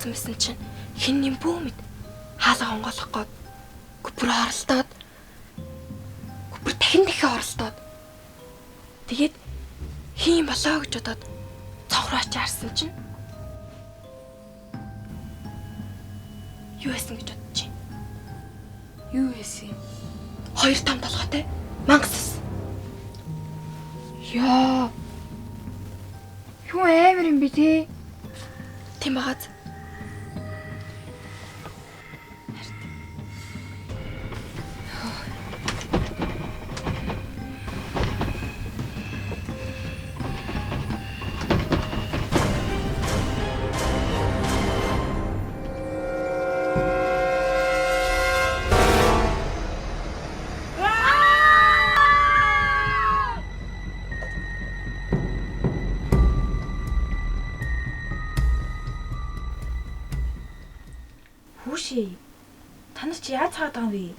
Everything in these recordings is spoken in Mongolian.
ирсэн мэсэн чинь хин юм бүү мэд хаалга онгоолох гээд гүпэр оролдоод гүпэр дахин оролдоод тэгээд хин болоо гэж бодоод цонхрооч харсан чинь юу байсан гэж бодож чинь. Юу байсан юм? 2 том толгойтой мангас. Яа. Юу амар юм бэ те? Тийм багаз. Хүүшээ. Та нар чи яаж цаад байгаа юм бэ?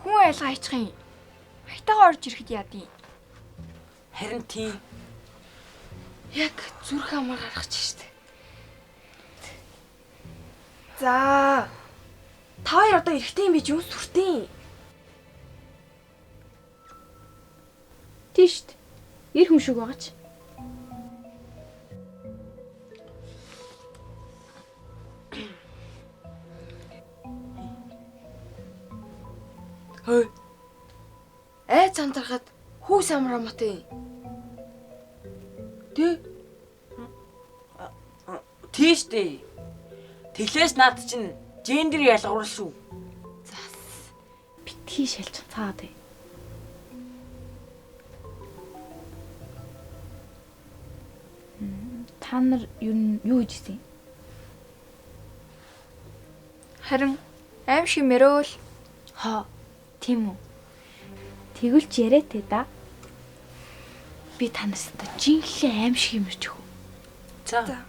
Хүн айлга айчих юм. Хайтагаа орж ирэхэд яадیں۔ Харин тийм. Яг зүрх амар гаргаж штэ. За. Та хоёр одоо эрэхтэй юм биш юу сүртэй. Тийшт. Ир хүн шиг байгаа ч. Хөөе. Цандарахад хүүс амраа мотой. Тийштэй. Тэглээс наад чинь гендер ялгуурл шүү. Битгий шалж цаад бай. Та нар юу хийжсэн юм? Харин аим шиг мөрөөл. Тийм үү. Тэгвэл ч яриатэй да. Би танаас та жинхэнэ аим шиг юм ч хөө. За.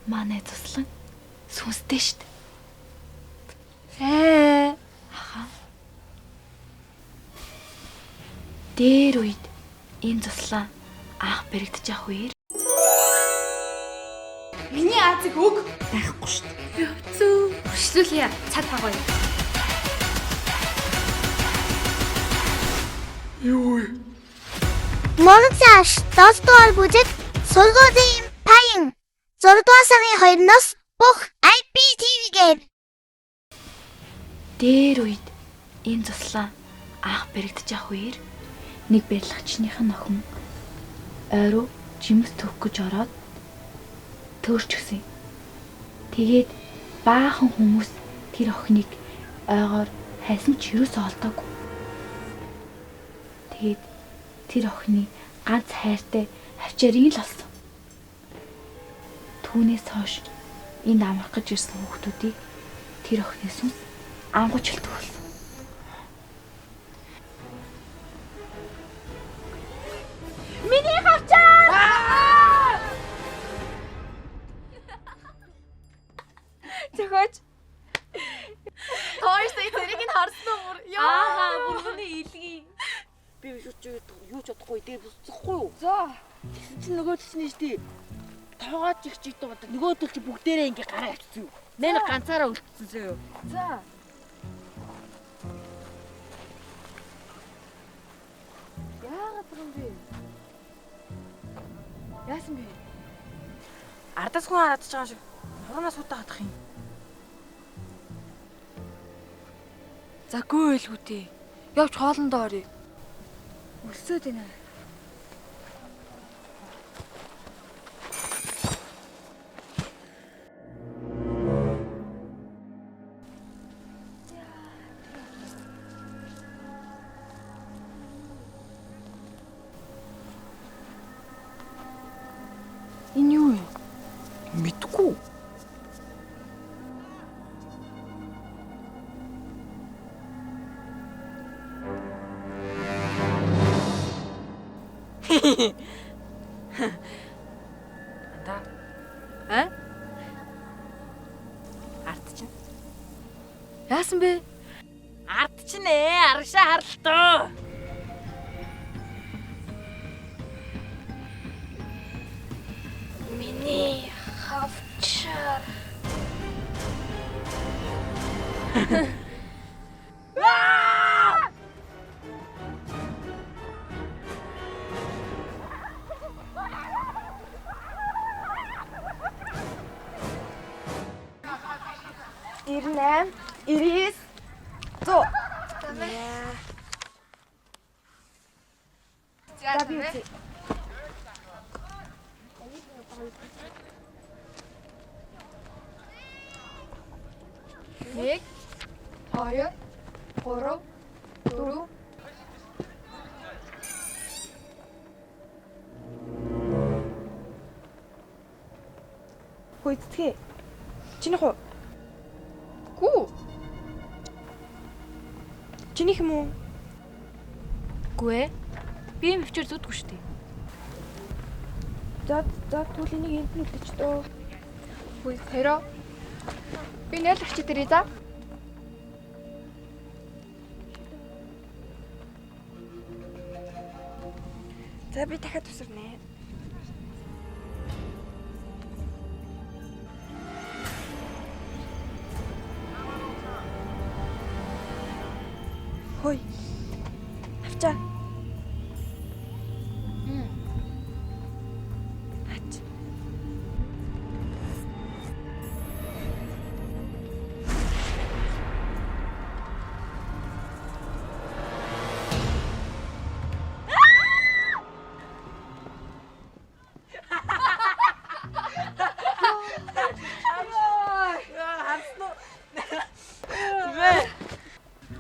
Манай туслан сүнстэй штт. Дээр үед энэ туслаа анх баригдаж авах үеэр Миний Азиг өг Байхгүй шүү дээ. зүү. Өршлүүлье. Цад тагоё. Монцааш 7 дугаар бүжиг сургуулийн паян 6 дугаар сарын 2-оос бүх IPTV-гээр дээр үед энэ туслаа анх баригдаж авах үеэр нэг барилгачных нь охин ойроо жимс төвөх гэж ороод төөрч гисэн. Тэгээд баахан хүмүүс тэр охиныг ойгоор хайсан ч юусоо олдоогүй. Тэгээд тэр охины ганц хайртай авчирын л олсон. Түүнээс хойш энд амрах гэж ирсэн хүүхдүүдийг тэр охины сүнс ангууч хэлдэг болсон. Миний хавчаа! Зөхөж. Тойрсэй тэрийг нь харсан уу? Бүргөний илгий. Би юу ч бодохгүй дээр буцахгүй юу? За. Тэгсэн чинь нөгөө төсний штий. Тоогоод чигчээд байгаа. Нөгөө төл чи бүгдээрээ ингээ гараа авчихсан юу? Нэ ганцаараа үлдсэн юу? За. Яагаад юм бэ? Яасан бэ? Ардаас хүн хараад ч байгаа шиг. Хуганаас удаа хатах юм. За гөө илгүүтэй. Явж хоолндоо орё. Өлсөөд байна. Энэ юу вэ? Мэдгүй. Анда. Яасан бэ? Ардчнээ аргашаа харлтоо. Миний хавчаар. Ирнэ. Ирис. Зо. За би үзье. Нэг, хоёр, гурав, дөрөв. Хөөцгөө. Чиний хуу. Гүү. Чинийх юм уу? Гүй ээ. Би юм хвчээр зүдгүй шүү дээ. За тэгвэл энийг энд нь үлдэж дөө. Хөөе хоёроо. Би нэлэгч дэрээ за. За би дахиад тусарнэ. Хөөе. Авчаа. Ач.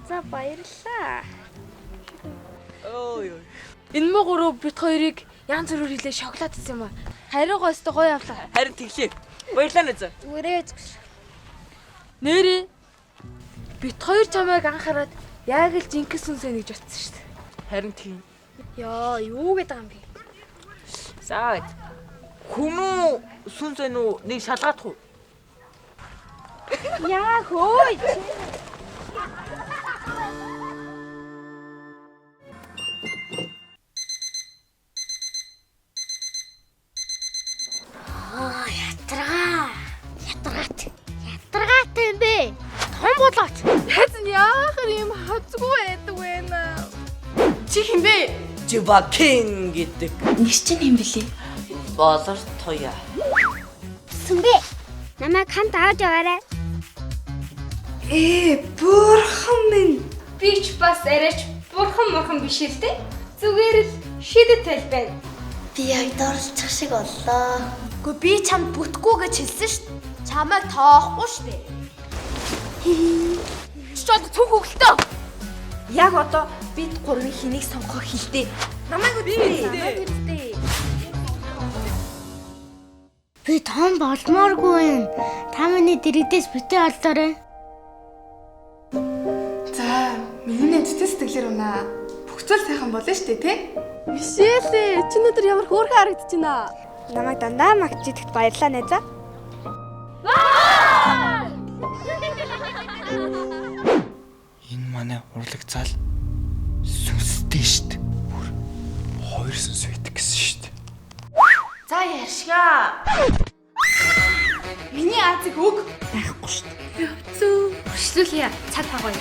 За баярлаа. Ой. Энэ муу гурав бит хоёрыг янз бүрээр хилээ шоколад гэсэн юм аа. Хариугаа өстө гоё авлаа. Харин тэглээ. Баярлалаа нэзэ. Зүгээрээ. Нэрээ. Бит хоёр чамайг анхаарад яг л жинхэнэ сүнсээ нэгж утсан шүү дээ. Харин тийм. Яа, юу гэдэг юм бэ? Саад. Хүмүү сүнсээ нү нэг шалгаадах уу? Яа, хөөе. Ятрагаат юм бэ? Том болооч. Хэз нь яахэр юм хацгүй байдаг вэ наа? Чи хин бэ? Жибакин гэдэг. Нэр чинь юм бэлээ? Болор тоя. Сүмбэ. Намайг хамт аваад яваарай. Бурхан минь. Би ч бас арайч бурхан биш л дээ. Зүгээр л шидэт байна. Би яг доролцох шиг боллоо. Гэхдээ би чамд бүтгүү гэж хэлсэн шүү дээ. Чамайг тоохгүй шүү дээ. Чи ч одоо цүнх хөглөлтөө. Яг одоо бид гурвын хэнийг сонгох хэлтэй. Намайг үздэй. Би том болмооргүй юм. Та миний дэрэгдээс битээ олоорой. За, миний цэцэн сэтгэлээр унаа. Бүгцэл сайхан болно шүү дээ, тий? Мишэлээ, чи өнөөдөр ямар хөөрхөн харагдаж байна. Намайг дандаа магтж идэхт баярлалаа нэ за. Энэ манай урлаг зал сүнстэй штт. Бүр хоёр сүнс байдаг гэсэн штт. За ярьшгаа. Миний Азиг өг. Байхгүй штт. Зүү. Өршлүүлье. Цаг баггүй.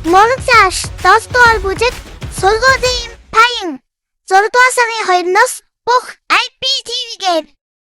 Монцааш тостол бүжиг солгодын паян 6 дугаар сарын 2-оос бүх IPTV-гээр